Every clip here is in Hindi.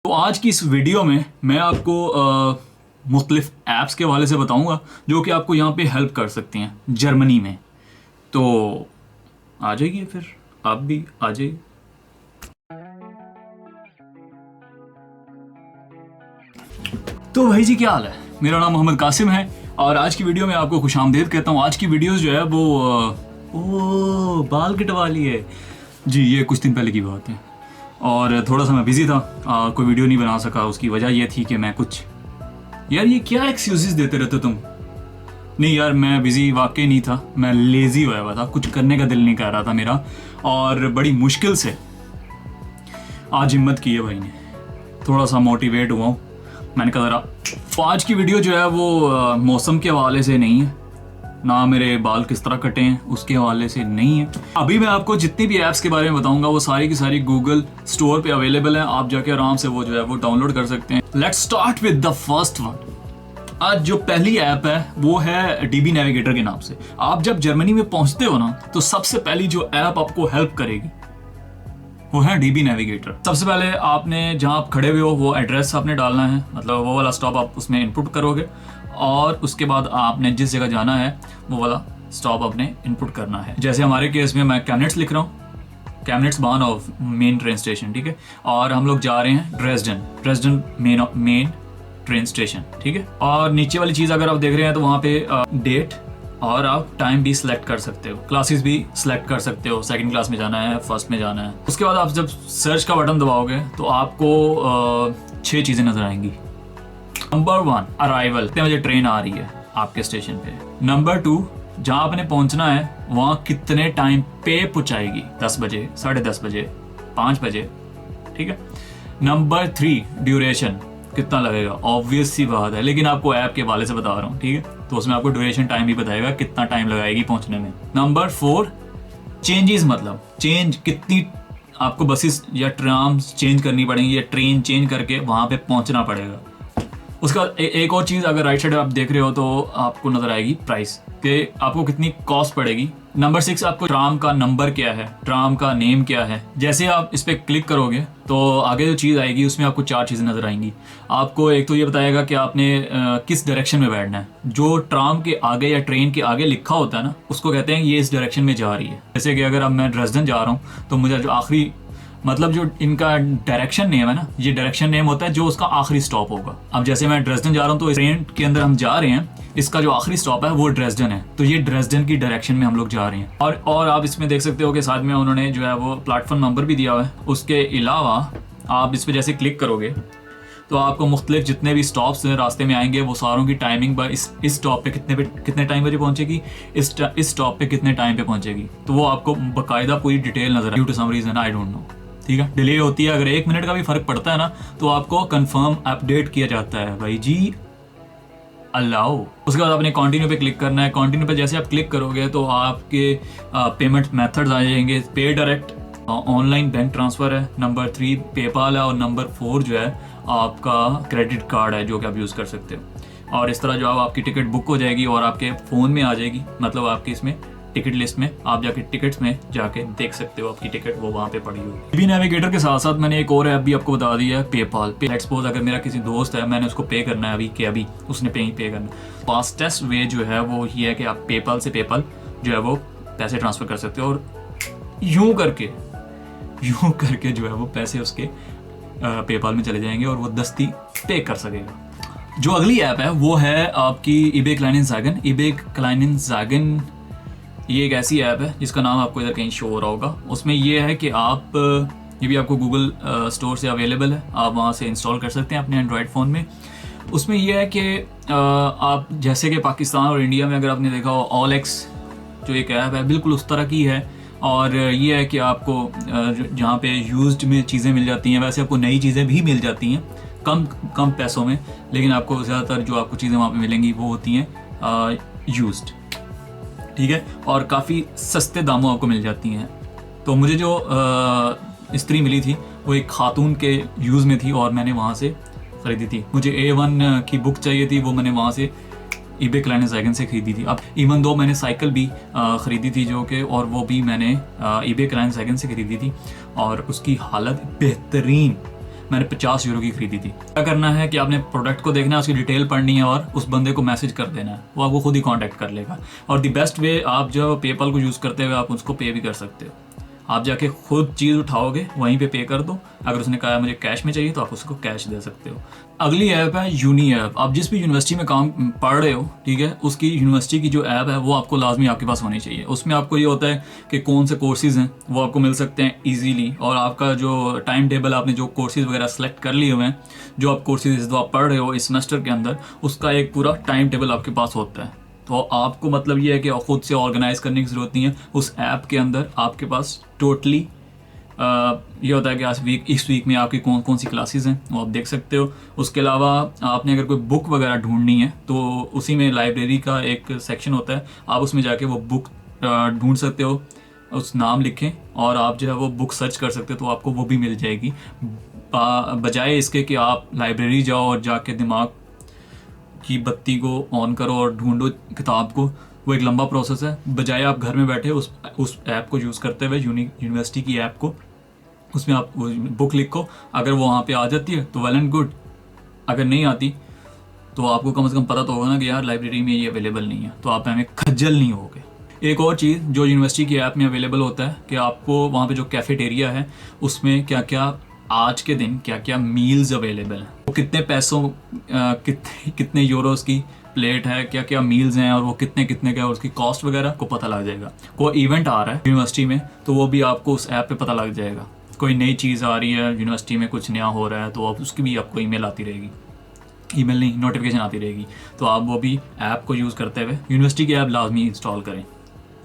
तो आज की इस वीडियो में मैं आपको मुख्तलिफ ऐप्स के हवाले से बताऊंगा जो कि आपको यहाँ पे हेल्प कर सकती हैं जर्मनी में। तो आ जाइए, फिर आप भी आ जाइए। तो भाई जी, क्या हाल है? मेरा नाम मोहम्मद कासिम है और आज की वीडियो में आपको खुशामदीद कहता हूँ। आज की वीडियोस जो है वो बाल कटवा लिए जी, ये कुछ दिन पहले की बात है और थोड़ा सा मैं बिज़ी था, कोई वीडियो नहीं बना सका। उसकी वजह ये थी कि मैं कुछ, यार ये क्या एक्सक्यूजेस देते रहते तुम। नहीं यार, मैं बिज़ी वाकई नहीं था, मैं लेज़ी हुआ हुआ था, कुछ करने का दिल नहीं कर रहा था मेरा। और बड़ी मुश्किल से आज हिम्मत की है भाई ने, थोड़ा सा मोटिवेट हुआ हूँ। मैंने कहा ज़रा आज की वीडियो जो है वो मौसम के हवाले से नहीं है, ना मेरे बाल किस तरह कटे हैं उसके हवाले से नहीं है। अभी मैं आपको जितनी भी ऐप्स के बारे में बताऊंगा वो सारी की सारी गूगल स्टोर पे अवेलेबल है, आप जाके आराम से वो जो है वो डाउनलोड कर सकते हैं। Let's start with the first one. आज जो पहली ऐप है वो है डीबी नेविगेटर के नाम से। आप जब जर्मनी में पहुंचते हो ना, तो सबसे पहली जो ऐप आपको हेल्प करेगी वो है डीबी नेविगेटर। सबसे पहले आपने जहां आप खड़े हुए हो वो एड्रेस आपने डालना है, मतलब वो वाला स्टॉप आप उसमें इनपुट करोगे और उसके बाद आपने जिस जगह जाना है वो वाला स्टॉप आपने इनपुट करना है। जैसे हमारे केस में मैं कैमनेट्स लिख रहा हूँ, कैमनेट्स बानहोफ मेन ट्रेन स्टेशन, ठीक है। और हम लोग जा रहे हैं ड्रेसडन मेन ट्रेन स्टेशन, ठीक है। और नीचे वाली चीज़ अगर आप देख रहे हैं तो वहाँ पे डेट और आप टाइम भी सिलेक्ट कर सकते हो, क्लासेस भी सिलेक्ट कर सकते हो, सेकंड क्लास में जाना है, फर्स्ट में जाना है। उसके बाद आप जब सर्च का बटन दबाओगे तो आपको 6 चीज़ें नजर आएंगी। नंबर 1, अराइवल, कितने बजे ट्रेन आ रही है आपके स्टेशन पे। नंबर 2, जहाँ आपने पहुंचना है वहाँ कितने टाइम पे पहुंचाएगी, 10 बजे, 10:30 बजे, 5 बजे, ठीक है। नंबर 3, ड्यूरेशन, कितना लगेगा। ऑब्वियस सी बात है, लेकिन आपको ऐप के हवाले से बता रहा हूँ, ठीक है। तो उसमें आपको ड्यूरेशन टाइम भी बताएगा कितना टाइम लगाएगी पहुंचने में। नंबर 4, चेंजेस, मतलब चेंज कितनी आपको बसेस या ट्राम्स चेंज करनी पड़ेंगी या ट्रेन चेंज करके वहाँ पे पहुँचना पड़ेगा। उसका एक और चीज़ अगर राइट साइड आप देख रहे हो तो आपको नजर आएगी प्राइस कि आपको कितनी कॉस्ट पड़ेगी। नंबर 6, आपको ट्राम का नंबर क्या है, ट्राम का नेम क्या है। जैसे आप इस पर क्लिक करोगे तो आगे जो चीज़ आएगी उसमें आपको 4 चीज़ें नजर आएंगी। आपको एक तो ये बताएगा कि आपने किस डायरेक्शन में बैठना है। जो ट्राम के आगे या ट्रेन के आगे लिखा होता है ना, उसको कहते हैं ये इस डायरेक्शन में जा रही है। जैसे कि अगर अब मैं ड्रेसडन जा रहा हूँ तो मुझे जो आखिरी, मतलब जो इनका डायरेक्शन नेम है ना, ये डायरेक्शन नेम होता है जो उसका आखिरी स्टॉप होगा। अब जैसे मैं ड्रेसडन जा रहा हूँ तो ट्रेन के अंदर हम जा रहे हैं, इसका जो आखिरी स्टॉप है वो ड्रेसडन है, तो ये ड्रेसडन की डायरेक्शन में हम लोग जा रहे हैं। और आप इसमें देख सकते हो कि साथ में उन्होंने जो है वो प्लेटफॉर्म नंबर भी दिया हुआ है। उसके अलावा आप इस पर जैसे क्लिक करोगे तो आपको मुख्तलिफ जितने भी स्टॉप्स रास्ते में आएंगे वो सारों की टाइमिंग, इस स्टॉप पे कितने टाइम बजे पहुंचेगी, इस स्टॉप पे कितने टाइम पे पहुंचेगी, तो वो आपको बाकायदा पूरी डिटेल नजर due to some reason, I don't know, ठीक है। डिले होती है, अगर 1 मिनट का भी फर्क पड़ता है ना तो आपको कंफर्म अपडेट किया जाता है भाई जी, अलाउ। उसके बाद आपने कंटिन्यू पे क्लिक करना है। कंटिन्यू पे जैसे आप क्लिक करोगे तो आपके पेमेंट मेथड्स आ जाएंगे। पे डायरेक्ट, ऑनलाइन बैंक ट्रांसफ़र है। नंबर 3 पेपाल है और नंबर 4 जो है आपका क्रेडिट कार्ड है जो कि आप यूज़ कर सकते हो। और इस तरह जो आपकी टिकट बुक हो जाएगी और आपके फ़ोन में आ जाएगी, मतलब आपकी इसमें टिकट लिस्ट में आप जाके टिकट्स में जाके देख सकते हो आपकी टिकट वो वहाँ पे पड़ी हुई। डीबी नेविगेटर के साथ साथ मैंने एक और ऐप भी आपको बता दी है, पेपाल। लेट्स सपोज अगर मेरा किसी दोस्त है, मैंने उसको पे करना है अभी उसने पे करना है। फास्टेस्ट वे जो है वो ये है कि आप पेपाल से पेपाल जो है वो पैसे ट्रांसफ़र कर सकते हो और यूँ करके जो है वो पैसे उसके पेपाल में चले जाएंगे और वो दस्ती पे कर सकेगा। जो अगली ऐप है वो है आपकी ईबे क्लाइनेंसागन। ये एक ऐसी ऐप है जिसका नाम आपको इधर कहीं शो हो रहा होगा। उसमें ये है कि आप, ये भी आपको गूगल स्टोर से अवेलेबल है, आप वहाँ से इंस्टॉल कर सकते हैं अपने एंड्रॉयड फ़ोन में। उसमें ये है कि आप जैसे कि पाकिस्तान और इंडिया में अगर आपने देखा हो OLX जो एक ऐप है बिल्कुल उस तरह की है। और ये है कि आपको जहाँ पे यूज्ड में चीज़ें मिल जाती हैं, वैसे आपको नई चीज़ें भी मिल जाती हैं कम पैसों में, लेकिन आपको ज़्यादातर जो आपको चीज़ें वहाँ पे मिलेंगी वो होती हैं यूज्ड, ठीक है, और काफ़ी सस्ते दामों आपको मिल जाती हैं। तो मुझे जो इस्त्री मिली थी वो एक खातून के यूज़ में थी और मैंने वहाँ से ख़रीदी थी। मुझे A1 की बुक चाहिए थी, वो मैंने वहाँ से ईबे क्लाइनेंसागन से ख़रीदी थी। अब इवन दो मैंने साइकिल भी ख़रीदी थी जो कि, और वो भी मैंने ईबे क्लाइनेंसागन से ख़रीदी थी और उसकी हालत बेहतरीन, मैंने 50 यूरो की खरीदी थी। क्या करना है कि आपने प्रोडक्ट को देखना है, उसकी डिटेल पढ़नी है और उस बंदे को मैसेज कर देना है, वो आपको खुद ही कॉन्टैक्ट कर लेगा। और द बेस्ट वे, आप जो पेपल को यूज़ करते हुए आप उसको पे भी कर सकते हो। आप जाके खुद चीज़ उठाओगे, वहीं पे पे कर दो। अगर उसने कहा मुझे कैश में चाहिए तो आप उसको कैश दे सकते हो। अगली ऐप है यूनी ऐप। आप जिस भी यूनिवर्सिटी में काम पढ़ रहे हो, ठीक है, उसकी यूनिवर्सिटी की जो ऐप है वो आपको लाजमी आपके पास होनी चाहिए। उसमें आपको ये होता है कि कौन से कोर्सेज़ हैं वो आपको मिल सकते हैं ईजीली, और आपका जो टाइम टेबल, आपने जो कोर्सेज़ वगैरह सेलेक्ट कर लिए हुए हैं, जो आप कोर्सेज़ इस दफ़ा पढ़ रहे हो इस सेमेस्टर के अंदर, उसका एक पूरा टाइम टेबल आपके पास होता है। तो आपको मतलब ये है कि खुद से ऑर्गेनाइज करने की ज़रूरत नहीं है। उस ऐप के अंदर आपके पास टोटली ये होता है कि आज इस वीक में आपकी कौन कौन सी क्लासेस हैं वो आप देख सकते हो। उसके अलावा आपने अगर कोई बुक वगैरह ढूंढनी है तो उसी में लाइब्रेरी का एक सेक्शन होता है, आप उसमें जाके वो बुक ढूंढ सकते हो, उस नाम लिखें और आप जो है वो बुक सर्च कर सकते हो, तो आपको वो भी मिल जाएगी। बजाय इसके कि आप लाइब्रेरी जाओ और जाके दिमाग की बत्ती को ऑन करो और ढूंढो किताब को, वो एक लंबा प्रोसेस है। बजाय आप घर में बैठे उस ऐप को यूज़ करते हुए, यूनिवर्सिटी की ऐप को, उसमें आप बुक लिखो, अगर वो वहाँ पे आ जाती है तो वेल एंड गुड, अगर नहीं आती तो आपको कम से कम पता तो होगा ना कि यार लाइब्रेरी में ये अवेलेबल नहीं है, तो आप हमें खज्जल नहीं होगे। एक और चीज़ जो यूनिवर्सिटी की ऐप में अवेलेबल होता है कि आपको वहाँ पे जो कैफेटेरिया है उसमें क्या क्या आज के दिन क्या क्या मील्स अवेलेबल हैं, वो कितने पैसों कितने यूरोस की प्लेट है, क्या क्या मील्स हैं और वो कितने कितने का, उसकी कॉस्ट वगैरह को पता लग जाएगा। कोई इवेंट आ रहा है यूनिवर्सिटी में तो वो भी आपको उस ऐप पे पता लग जाएगा। कोई नई चीज़ आ रही है यूनिवर्सिटी में, कुछ नया हो रहा है, तो आप उसकी भी आपको ईमेल आती रहेगी, ईमेल नहीं नोटिफिकेशन आती रहेगी। तो आप वो भी ऐप को यूज़ करते हुए यूनिवर्सिटी की ऐप लाजमी इंस्टॉल करें,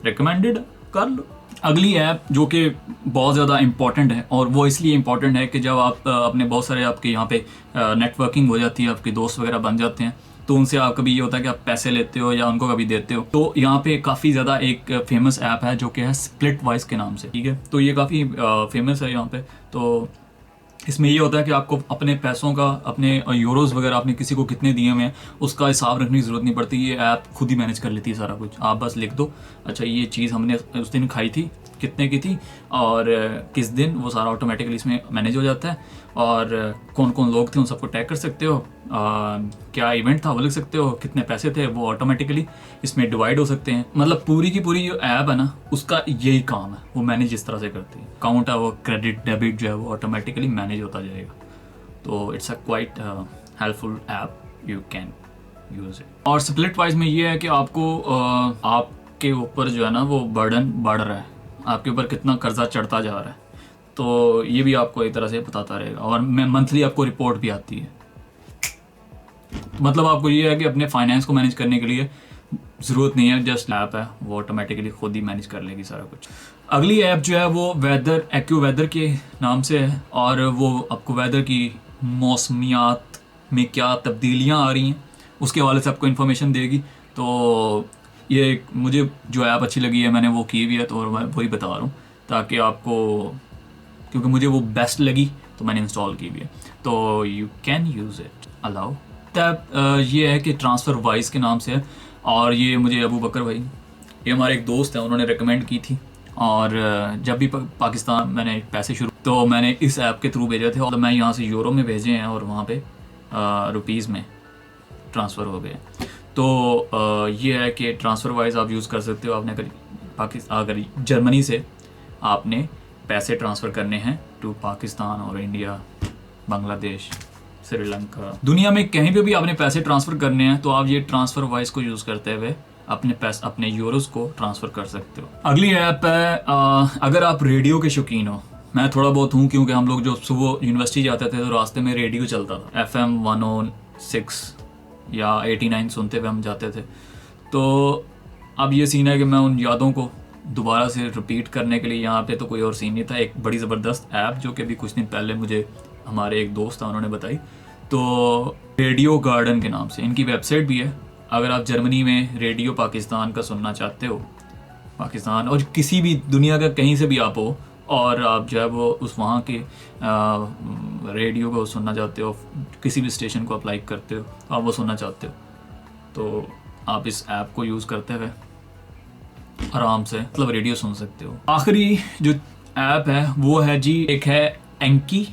रिकमेंडेड कर लो। अगली ऐप जो कि बहुत ज़्यादा इंपॉर्टेंट है, और वो इसलिए इंपॉर्टेंट है कि जब आप अपने बहुत सारे आपके यहाँ पे नेटवर्किंग हो जाती है, आपके दोस्त वगैरह बन जाते हैं, तो उनसे आप कभी ये होता है कि आप पैसे लेते हो या उनको कभी देते हो, तो यहाँ पे काफ़ी ज़्यादा एक फेमस ऐप है जो कि है स्प्लिटवाइज के नाम से, ठीक है। तो ये काफ़ी फेमस है यहाँ पे। तो इसमें ये होता है कि आपको अपने पैसों का, अपने यूरोज़ वगैरह आपने किसी को कितने दिए हुए हैं उसका हिसाब रखने की ज़रूरत नहीं पड़ती। ये ऐप खुद ही मैनेज कर लेती है सारा कुछ। आप बस लिख दो, अच्छा ये चीज़ हमने उस दिन खाई थी, कितने की थी और किस दिन, वो सारा ऑटोमेटिकली इसमें मैनेज हो जाता है। और कौन कौन लोग थे उन सबको टैग कर सकते हो, क्या इवेंट था वो लिख सकते हो, कितने पैसे थे वो ऑटोमेटिकली इसमें डिवाइड हो सकते हैं। मतलब पूरी की पूरी जो ऐप है ना उसका यही काम है, वो मैनेज इस तरह से करती है। अकाउंट है वो क्रेडिट डेबिट जो है वो ऑटोमेटिकली मैनेज होता जाएगा। तो it's a quite helpful app, you can use it. और स्प्लिट वाइज में ये है कि आपको आपके ऊपर जो है ना वो बर्डन बढ़ रहा है, आपके ऊपर कितना कर्जा चढ़ता जा रहा है, तो ये भी आपको एक तरह से बताता रहेगा। और मंथली आपको रिपोर्ट भी आती है। मतलब आपको ये है कि अपने फाइनेंस को मैनेज करने के लिए ज़रूरत नहीं है, जस्ट ऐप है वो ऑटोमेटिकली खुद ही मैनेज कर लेगी सारा कुछ। अगली ऐप जो है वो वेदर, एक्यू वेदर के नाम से है, और वो आपको वेदर की मौसमियात में क्या तब्दीलियाँ आ रही हैं उसके हवाले से आपको इन्फॉर्मेशन देगी। तो ये मुझे जो ऐप अच्छी लगी है मैंने वो की भी है, तो मैं वही बता रहा हूँ ताकि आपको, क्योंकि मुझे वो बेस्ट लगी तो मैंने इंस्टॉल की भी है। तो you can use it. Allow tab ये है कि ट्रांसफ़र वाइज के नाम से है, और ये मुझे अबू बकर भाई, ये हमारे एक दोस्त हैं, उन्होंने रिकमेंड की थी। और जब भी पाकिस्तान मैंने पैसे शुरू, तो मैंने इस ऐप के थ्रू भेजे थे, और मैं यहाँ से यूरो में भेजे हैं और वहाँ पे रुपीज़ में ट्रांसफ़र हो गए। तो ये है कि ट्रांसफ़र वाइज आप यूज़ कर सकते हो। आपने अगर जर्मनी से आपने पैसे ट्रांसफ़र करने हैं टू पाकिस्तान और इंडिया, बांग्लादेश, श्रीलंका, दुनिया में कहीं पे भी आपने पैसे ट्रांसफ़र करने हैं तो आप ये ट्रांसफ़र वाइज को यूज़ करते हुए अपने यूरोज़ को ट्रांसफ़र कर सकते हो। अगली ऐप है अगर आप रेडियो के शौकीन हो, मैं थोड़ा बहुत हूँ क्योंकि हम लोग जो सुबह यूनिवर्सिटी जाते थे तो रास्ते में रेडियो चलता था, FM 106 या 89 सुनते हुए हम जाते थे। तो अब ये सीन है कि मैं उन यादों को दोबारा से रिपीट करने के लिए, यहाँ पे तो कोई और सीन नहीं था, एक बड़ी ज़बरदस्त ऐप जो कि अभी कुछ दिन पहले मुझे हमारे एक दोस्त था उन्होंने बताई, तो रेडियो गार्डन के नाम से इनकी वेबसाइट भी है। अगर आप जर्मनी में रेडियो पाकिस्तान का सुनना चाहते हो, पाकिस्तान और किसी भी दुनिया का कहीं से भी आप हो, और आप जो है वो उस वहाँ के रेडियो को सुनना चाहते हो, किसी भी स्टेशन को आप लाइक करते हो, आप वो सुनना चाहते हो, तो आप इस ऐप को यूज़ करते हुए आराम से मतलब रेडियो सुन सकते हो। आखिरी जो ऐप है वो है जी, एक है एंकी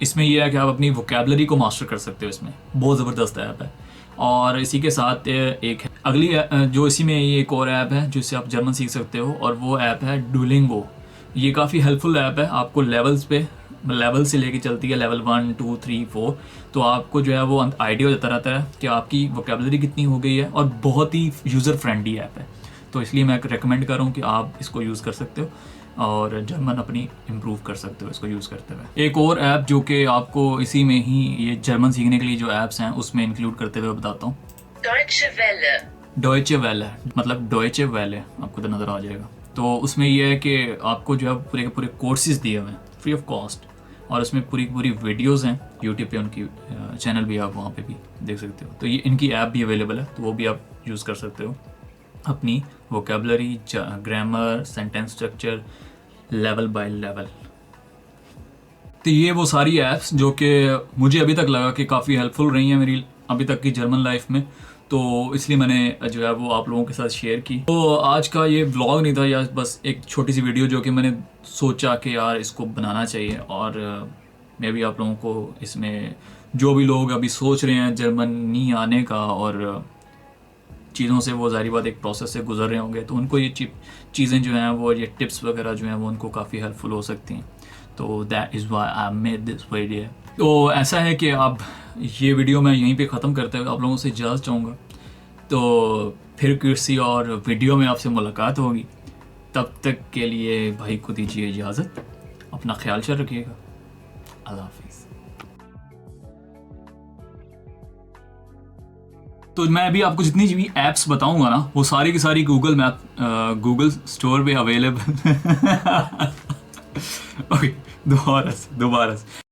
इसमें यह है कि आप अपनी वोकेबलरी को मास्टर कर सकते हो, इसमें बहुत ज़बरदस्त ऐप है। और इसी के साथ एक है अगली जो इसी में ये एक और ऐप है जिससे आप जर्मन सीख सकते हो, और वो ऐप है डुओलिंगो। ये काफ़ी हेल्पफुल ऐप है, आपको लेवल्स पे लेवल से लेके चलती है, लेवल 1 2 3 4। तो आपको जो है वो आइडिया हो जाता रहता है कि आपकी वोकेबलरी कितनी हो गई है, और बहुत ही यूज़र फ्रेंडली ऐप है। तो इसलिए मैं रेकमेंड कर रहा हूँ कि आप इसको यूज़ कर सकते हो और जर्मन अपनी इम्प्रूव कर सकते हो इसको यूज़ करते हुए। एक और ऐप जो कि आपको इसी में ही ये जर्मन सीखने के लिए जो ऐप्स हैं उसमें इंक्लूड करते हुए बताता हूँ। Deutsche Welle. डॉयचे वेले, मतलब डॉयचे वेले आपको तो नज़र आ जाएगा। तो उसमें यह है कि आपको जो है पूरे के पूरे कोर्सेज दिए हुए हैं फ्री ऑफ कॉस्ट, और उसमें पूरी पूरी वीडियोस हैं। यूट्यूब पे उनकी चैनल भी आप वहाँ पे भी देख सकते हो। तो ये इनकी ऐप भी अवेलेबल है, तो वो भी आप यूज़ कर सकते हो अपनी vocabulary, grammar, sentence structure level by level. तो ये वो सारी ऐप्स जो कि मुझे अभी तक लगा कि काफ़ी हेल्पफुल रही हैं मेरी अभी तक की जर्मन लाइफ में, तो इसलिए मैंने जो है वो आप लोगों के साथ शेयर की। तो आज का ये व्लॉग नहीं था, या बस एक छोटी सी वीडियो जो कि मैंने सोचा कि यार इसको बनाना चाहिए, और मैं भी आप लोगों को इसमें जो भी लोग अभी सोच रहे हैं जर्मनी आने का, और चीज़ों से वो ज़ाहिर बात एक प्रोसेस से गुजर रहे होंगे, तो उनको ये चीज़ें जो हैं वो ये टिप्स वगैरह जो हैं वो उनको काफ़ी हेल्पफुल हो सकती हैं। तो that is why I made this video. तो ऐसा है कि अब ये वीडियो मैं यहीं पे ख़त्म करते हुए आप लोगों से इजाज़त चाहूँगा। तो फिर किसी और वीडियो में आपसे मुलाकात होगी, तब तक के लिए भाई को दीजिए इजाज़त, अपना ख्याल रखिएगा। अल्लाह हाफिज़। तो मैं अभी आपको जितनी भी ऐप्स बताऊंगा ना वो सारी की सारी गूगल मैप गूगल स्टोर पे अवेलेबल ओके दोबारा से